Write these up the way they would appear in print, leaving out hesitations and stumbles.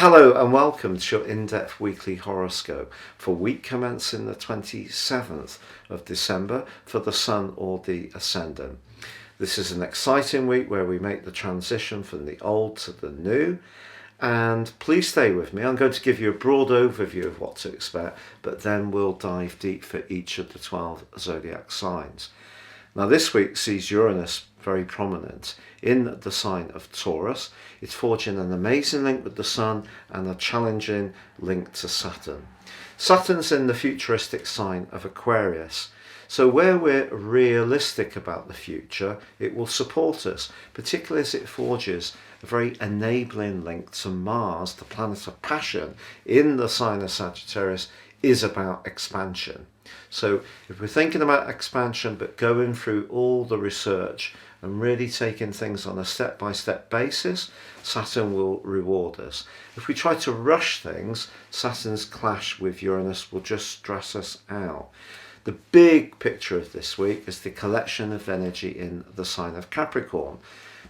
Hello and welcome to your in-depth weekly horoscope for week commencing the 27th of December for the Sun or the Ascendant. This is an exciting week where we make the transition from the old to the new, and please stay with me. I'm going to give you a broad overview of what to expect, but then we'll dive deep for each of the 12 zodiac signs. Now this week sees Uranus very prominent in the sign of Taurus. It's forging an amazing link with the Sun and a challenging link to Saturn. Saturn's in the futuristic sign of Aquarius. So where we're realistic about the future, it will support us, particularly as it forges a very enabling link to Mars, the planet of passion, in the sign of Sagittarius, is about expansion. So if we're thinking about expansion but going through all the research and really taking things on a step-by-step basis, Saturn will reward us. If we try to rush things, Saturn's clash with Uranus will just stress us out. The big picture of this week is the collection of energy in the sign of Capricorn.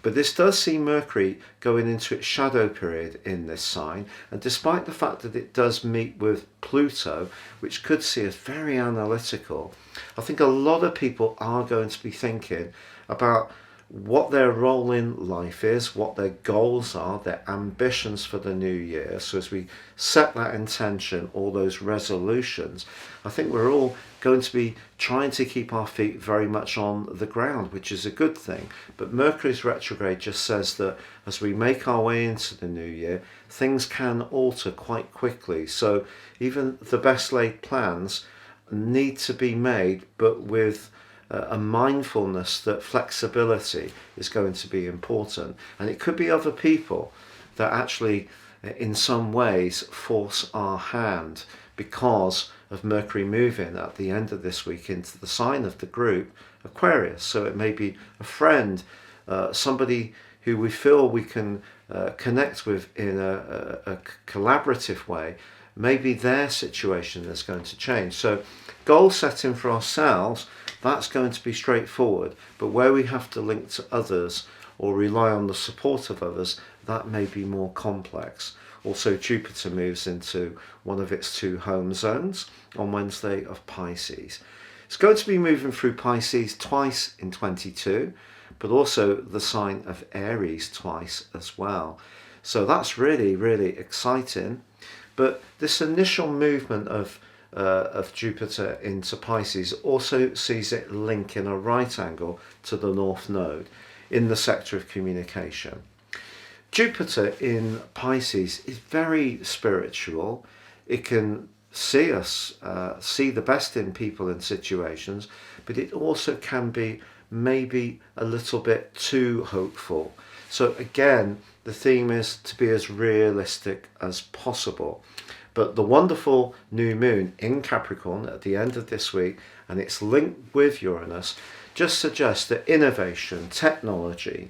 But this does see Mercury going into its shadow period in this sign, and despite the fact that it does meet with Pluto, which could see us very analytical, I think a lot of people are going to be thinking about what their role in life is, what their goals are, their ambitions for the new year. So as we set that intention, all those resolutions, I think we're all going to be trying to keep our feet very much on the ground, which is a good thing. But Mercury's retrograde just says that as we make our way into the new year, things can alter quite quickly. So even the best laid plans need to be made, but with a mindfulness that flexibility is going to be important. And it could be other people that actually in some ways force our hand because of Mercury moving at the end of this week into the sign of the group Aquarius. So it may be a friend, somebody who we feel we can connect with in a collaborative way. Maybe their situation is going to change. So goal setting for ourselves, that's going to be straightforward, but where we have to link to others or rely on the support of others, that may be more complex. Also, Jupiter moves into one of its two home zones on Wednesday of Pisces. It's going to be moving through Pisces twice in 22, but also the sign of Aries twice as well. So that's really, really exciting. But this initial movement of Jupiter into Pisces also sees it link in a right angle to the North Node in the sector of communication. Jupiter in Pisces is very spiritual. It can see us, see the best in people and situations, but it also can be maybe a little bit too hopeful. So again, the theme is to be as realistic as possible. But the wonderful new moon in Capricorn at the end of this week and its link with Uranus just suggests that innovation, technology,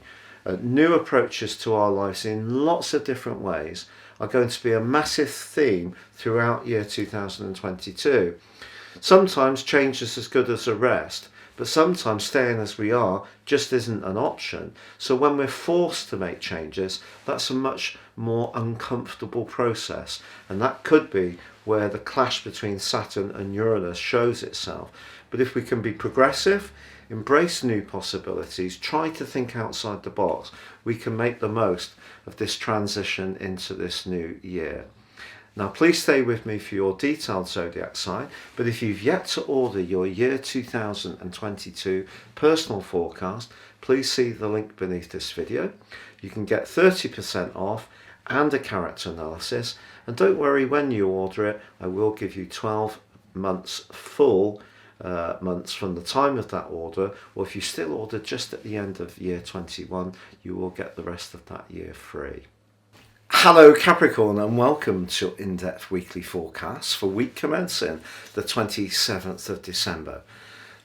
new approaches to our lives in lots of different ways are going to be a massive theme throughout year 2022. Sometimes change is as good as a rest, but sometimes staying as we are just isn't an option. So when we're forced to make changes, that's a much more uncomfortable process. And that could be where the clash between Saturn and Uranus shows itself. But if we can be progressive, embrace new possibilities, try to think outside the box, we can make the most of this transition into this new year. Now please stay with me for your detailed zodiac sign, but if you've yet to order your year 2022 personal forecast, please see the link beneath this video. You can get 30% off and a character analysis, and don't worry, when you order it, I will give you 12 months full months from the time of that order, or if you still order just at the end of year 21, you will get the rest of that year free. Hello Capricorn and welcome to your in-depth weekly forecast for week commencing the 27th of December.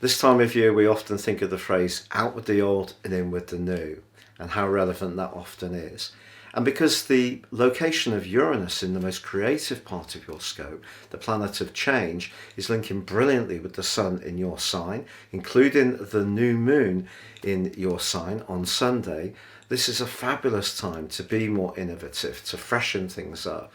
This time of year we often think of the phrase out with the old and in with the new, and how relevant that often is. And because the location of Uranus in the most creative part of your scope, the planet of change, is linking brilliantly with the Sun in your sign, including the new moon in your sign on Sunday, this is a fabulous time to be more innovative, to freshen things up,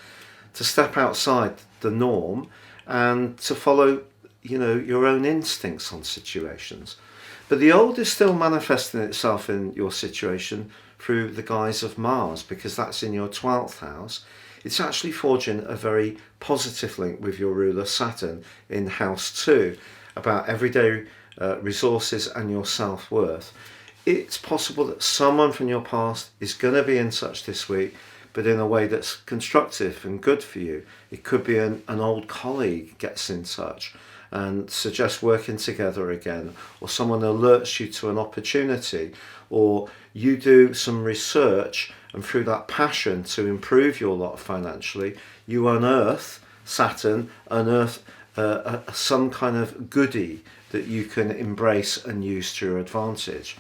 to step outside the norm and to follow, your own instincts on situations. But the old is still manifesting itself in your situation through the guise of Mars, because that's in your 12th house. It's actually forging a very positive link with your ruler Saturn in house 2 about everyday resources and your self-worth. It's possible that someone from your past is going to be in touch this week, but in a way that's constructive and good for you. It could be an old colleague gets in touch and suggests working together again, or someone alerts you to an opportunity, or you do some research and through that passion to improve your lot financially, you unearth Saturn, some kind of goodie that you can embrace and use to your advantage.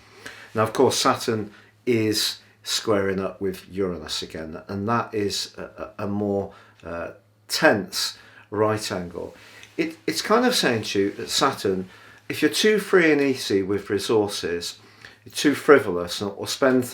Now, of course, Saturn is squaring up with Uranus again, and that is a more tense right angle. It's kind of saying to you that Saturn, if you're too free and easy with resources, you're too frivolous, or spend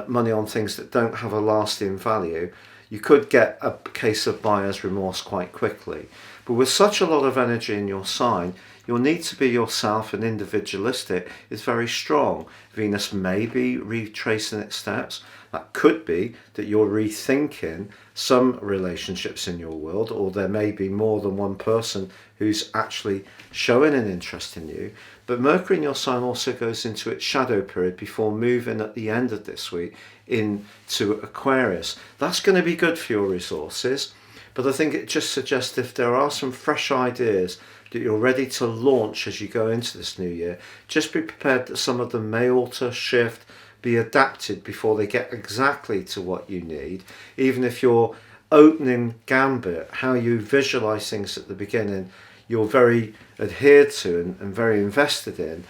money on things that don't have a lasting value, you could get a case of buyer's remorse quite quickly. But with such a lot of energy in your sign, your need to be yourself and individualistic is very strong. Venus may be retracing its steps. That could be that you're rethinking some relationships in your world, or there may be more than one person who's actually showing an interest in you. But Mercury in your sign also goes into its shadow period before moving at the end of this week into Aquarius. That's going to be good for your resources, but I think it just suggests if there are some fresh ideas that you're ready to launch as you go into this new year, just be prepared that some of them may alter, shift, be adapted before they get exactly to what you need. Even if your opening gambit, how you visualize things at the beginning, you're very adhered to and very invested in.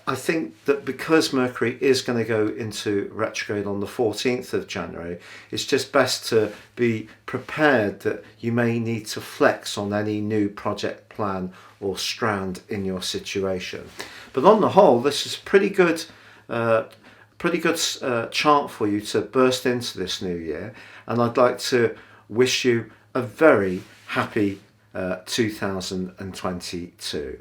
I think that because Mercury is going to go into retrograde on the 14th of January, it's just best to be prepared that you may need to flex on any new project plan or strand in your situation. But on the whole, this is pretty good chart for you to burst into this new year, and I'd like to wish you a very happy 2022.